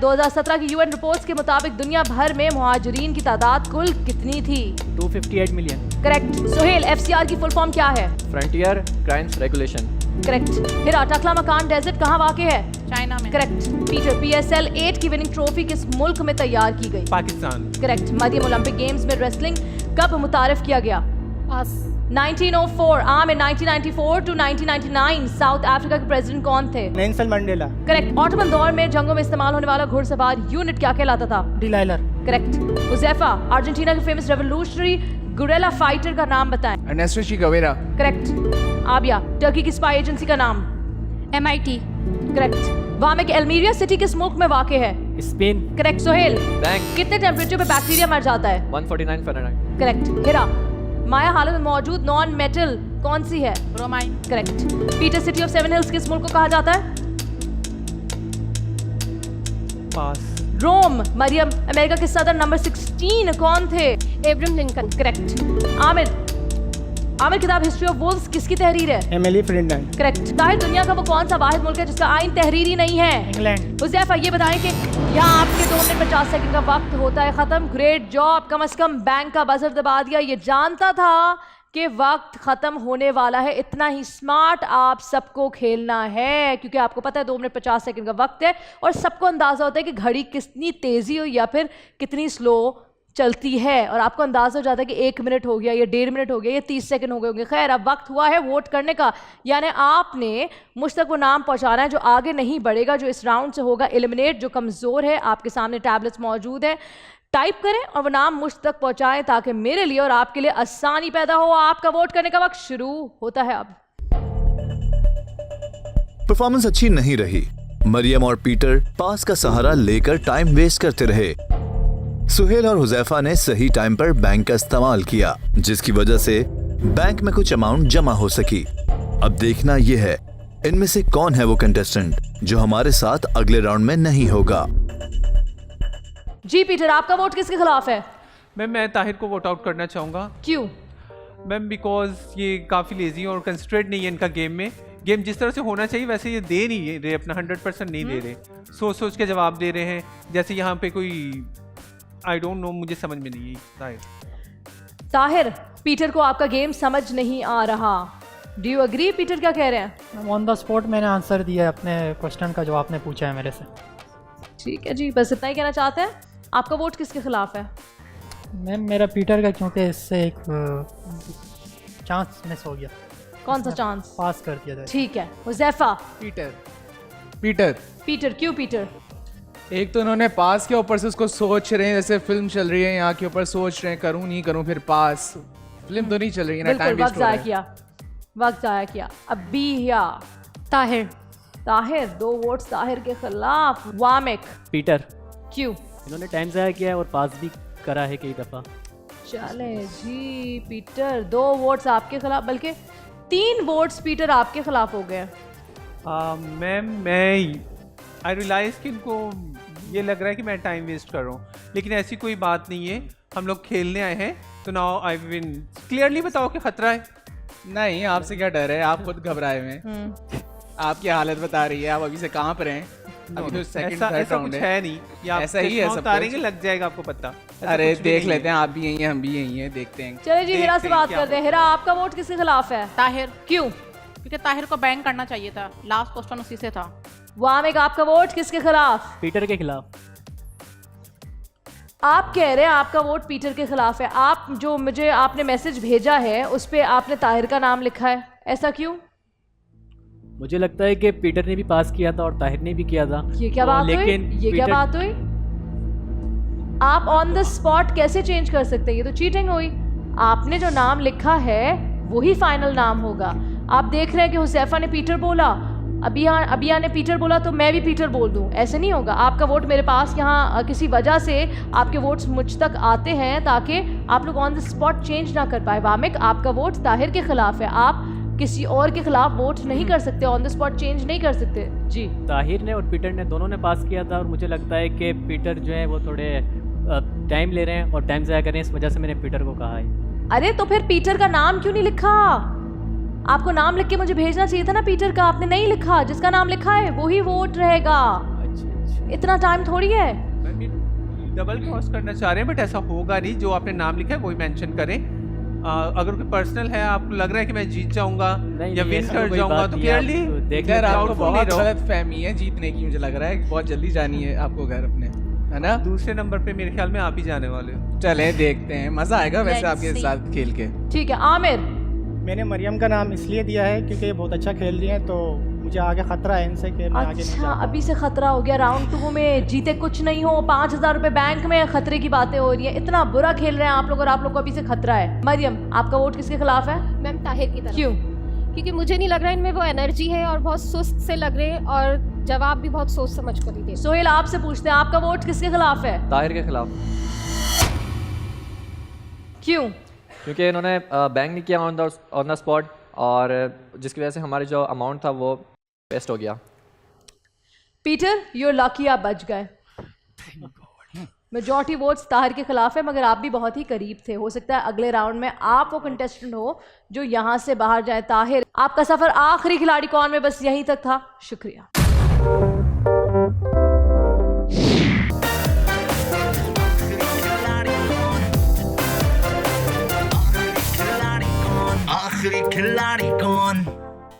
2017 की UN reports के मुताबिक दुनिया भर में मुहाजिरीन की तादाद कुल कितनी थी? 258 मिलियन। करेक्ट। सोहेल, एफसीआर की फुल फॉर्म क्या है? Frontier crimes regulation. करेक्ट। हिरा, टकला मकान डेजर्ट कहाँ वाक़ है? चाइना में। करेक्ट। पीटर, PSL 8 की विनिंग ट्रॉफी किस मुल्क में तैयार की गई? पाकिस्तान। करेक्ट। मरियम ओलंपिक गेम्स में रेसलिंग कब मुतारिफ किया गया? पास। 1904। in 1994 to 1999 साउथ अफ्रीका के प्रेसिडेंट कौन थे? Nelson Mandela. करेक्ट। ऑटोमन दौर में जंगों में इस्तेमाल होने वाला घुड़सवार यूनिट क्या कहलाता था? डिलाइलर। करेक्ट। हुज़ैफा, अर्जेंटीना के फेमस रेवोल्यूशनरी गुरेला फाइटर का नाम बताएं। Ernesto Che Guevara. Correct. Abiya, Turkey की स्पाई एजेंसी का नाम? MIT। Correct. Wamiq, Almeria city किस मुल्क में वाक़ है? स्पेन। करेक्ट। सोहेल, बैंक कितने टेम्परेचर पे बैक्टीरिया मर जाता है? 149 फ़ारेनहाइट। करेक्ट। हिरा, माया हालत में मौजूद नॉन मेटल कौन सी है? Bromine. Correct. Peter, city of 7 hills किस मुल्क को कहा जाता है? पास। रोम। मरियम, अमेरिका के सदर नंबर 16 कौन थे? Abraham Lincoln. करेक्ट। आमिर, किताब हिस्ट्री ऑफ वुल्व्स किसकी तहरीर है? एमिली फ्रिंडन। करेक्ट। ताहिर, दुनिया का वो कौन सा वाहिद मुल्क है जिसका आइन तहरीरी नहीं है? इंग्लैंड। हुज़ैफा, ये बताएं कि यहाँ आपके 2 मिनट 50 सेकंड का वक्त होता है खत्म। ग्रेट जॉब, कम से कम बैंक का बजर दबा दिया। ये जानता था कि वक्त खत्म होने वाला है, इतना ही स्मार्ट आप सबको खेलना है क्योंकि आपको पता है 2 मिनट 50 सेकंड का वक्त है और सबको अंदाजा होता है कि घड़ी कितनी तेजी हो या फिर कितनी स्लो चलती है और आपको अंदाजा हो जाता है कि 1 मिनट हो गया, या 1.5 मिनट हो गया, या 30 सेकंड हो गए होंगे। खैर, अब वक्त हुआ है वोट करने का, यानी आपने मुझ तक वो नाम पहुंचाना है जो आगे नहीं बढ़ेगा, जो इस राउंड से होगा एलिमिनेट, जो कमज़ोर है। आपके सामने टैबलेट्स मौजूद है, टाइप करें और वो नाम मुझ तक पहुंचाएं ताकि मेरे लिए और आपके लिए आसानी पैदा हो। आपका वोट करने का वक्त शुरू होता है अब। परफॉर्मेंस अच्छी नहीं रही। मरियम और पीटर पास का सहारा लेकर टाइम वेस्ट करते रहे। सुहेल और हुज़ैफा ने सही टाइम पर बैंक का इस्तेमाल किया, जिसकी वजह से बैंक में कुछ अमाउंट जमा हो सकी। अब देखना यह है इनमें से कौन है वो कंटेस्टेंट जो हमारे साथ अगले राउंड में नहीं होगा। जी पीटर, आपका वोट किसके खिलाफ है? मैम, मैं ताहिर को वोट आउट करना चाहूँगा। क्यों? मैम, बिकॉज ये काफ़ी लेजी और कंसंट्रेट नहीं है इनका गेम में। गेम जिस तरह से होना चाहिए वैसे ये दे नहीं रहे, अपना 100% नहीं दे रहे। सोच सोच के जवाब दे रहे हैं, जैसे यहाँ पे कोई आई डोंट नो, मुझे समझ में नहीं आई। ताहिर, पीटर को आपका गेम समझ नहीं आ रहा। Do you agree? पीटर क्या कह रहे हैं? ऑन द स्पॉट मैंने आंसर दिया है अपने क्वेश्चन का जो आपने पूछा है मेरे से। ठीक है जी, बस इतना ही कहना चाहते हैं। आपका वोट किसके खिलाफ है? मैम, मेरा पीटर का, क्योंकि इससे एक चांस मिस हो गया। कौन सा चांस? पास कर दिया था। ठीक है। हुज़ैफा। पीटर। पीटर, क्यों पीटर? एक तो उन्होंने पास किया, ऊपर से उसको सोच रहे हैं, जैसे फिल्म चल रही है यहाँ के ऊपर सोच रहे हैं करूँ नहीं करूँ, फिर पास। फिल्म तो नहीं चल रही है ना, टाइम वेस्ट हो रहा है। वक्त जाया किया। अब बिया। ताहिर। ताहिर, 2 वोट्स ताहिर के खिलाफ। वामेक। पीटर। क्यों? इन्होंने टाइम ज़ाया किया है और पास भी करा है कई दफ़ा। चले जी पीटर, 2 वोट्स आपके खिलाफ, बल्कि 3 वोट्स पीटर आपके खिलाफ हो गए। मैम, मैं आई रियलाइज कि इनको ये लग रहा है कि मैं टाइम वेस्ट कर रहा हूँ, लेकिन ऐसी कोई बात नहीं है। हम लोग खेलने आए हैं, तो नाउ आई विन। क्लियरली बताओ कि खतरा है। नहीं, आपसे क्या डर है, आप खुद घबराए हुए हैं। आपकी हालत बता रही है, आप अभी से कहाँ पर हैं? अभी तो सेकंड थर्ड राउंड है नहीं, या ऐसा ही है, सब उतारेंगे लग जाएगा आपको पता। अरे देख लेते हैं, आप भी यही हैं हम भी यही हैं, देखते हैं। चले जी, हिरा से बात करते हैं। हिरा, आपका वोट किसके खिलाफ है? ताहिर। क्यों? क्योंकि ताहिर को बैंक करना चाहिए था, लास्ट क्वेश्चन उसी से था। वामेक, आपका वोट किसके खिलाफ? पीटर के खिलाफ। आप कह रहे हैं आपका वोट पीटर के खिलाफ है। आप जो मुझे आपने मैसेज भेजा है उस पे आपने ताहिर का नाम लिखा है, ऐसा क्यों? मुझे लगता है कि पीटर ने भी पास किया था और ताहिर ने भी किया था। ये क्या बात हुई? ये क्या बात हुई? आप ऑन द स्पॉट कैसे चेंज कर सकते हैं? ये तो चीटिंग हुई। आपने जो नाम लिखा है वही फाइनल नाम होगा। आप देख रहे हैं कि हुज़ैफा ने पीटर बोला, अबिया ने पीटर बोला, तो मैं भी पीटर बोल दूं, ऐसे नहीं होगा। आपका वोट मेरे पास यहाँ किसी वजह से आपके वोट्स मुझ तक आते हैं ताकि आप लोग ऑन द स्पॉट चेंज ना कर पाए। वामिक, आपका वोट ताहिर के खिलाफ है। आप किसी और के खिलाफ वोट नहीं कर सकते, ऑन द स्पॉट चेंज नहीं कर सकते। जी, ताहिर ने और पीटर ने दोनों ने पास किया था और मुझे लगता है कि पीटर जो है वो थोड़े टाइम ले रहे हैं और टाइम ज़ाया कर रहे हैं, इस वजह से मैंने पीटर को कहा है। अरे तो फिर पीटर का नाम क्यों नहीं लिखा? आपको नाम लिख के मुझे भेजना चाहिए था ना पीटर का, आपने नहीं लिखा। जिसका नाम लिखा है वही वोट रहेगा। इतना टाइम थोड़ी है। डबल क्रॉस करना चाह रहे हैं बट ऐसा होगा नहीं। जो आपने नाम लिखा है वही मेंशन करें। अगर कोई पर्सनल है, आपको लग रहा है कि मैं जीत जाऊंगा नहीं, या नहीं, विन ऐसा कर कोई जाऊंगा, बात तो नहीं है, क्लियरली आप देख यार लेते हैं। आपको doubtful नहीं बहुत रहो। गलत फहमी है जीतने की, मुझे लग रहा है बहुत जल्दी जानी है आपको घर अपने, है ना? दूसरे नंबर पे मेरे ख्याल में आप ही जाने वाले हो। चले देखते हैं, मजा आएगा वैसे Let's आपके see. साथ खेल के। ठीक है आमिर, मैंने मरियम का नाम इसलिए दिया है क्योंकि ये बहुत अच्छा खेल रही हैं, तो मुझे आगे खतरा है इनसे कि मैं आगे नहीं अच्छा जा अभी से खतरा हो गया। राउंड 2 में जीते कुछ नहीं हो, 5,000 रुपए बैंक में, खतरे की बातें हो रही है। इतना बुरा खेल रहे हैं आप लोग और आप लोग को अभी से खतरा है। मरियम, आपका वोट किसके खिलाफ है? मैम ताहिर की तरफ। क्यों? क्योंकि मुझे नहीं लग रहा इनमें वो एनर्जी है और बहुत सुस्त से लग रहे हैं और जवाब भी बहुत सोच समझ कर ही दे। सोहेल आपसे पूछते हैं, आपका वोट किसके खिलाफ है? ताहिर के खिलाफ, क्यों? क्योंकि इन्होंने बैंक नहीं किया ऑन द स्पॉट, और जिसकी वजह से हमारे जो अमाउंट था वो वेस्ट हो गया। पीटर, यू लकी, आप बच गए। मेजॉरिटी वोट्स ताहिर के खिलाफ है, मगर आप भी बहुत ही करीब थे। हो सकता है अगले राउंड में आप वो कंटेस्टेंट हो जो यहाँ से बाहर जाए। ताहिर, आपका सफर आखिरी खिलाड़ी कौन में बस यहीं तक था। शुक्रिया। आखिरी खिलाड़ी कौन?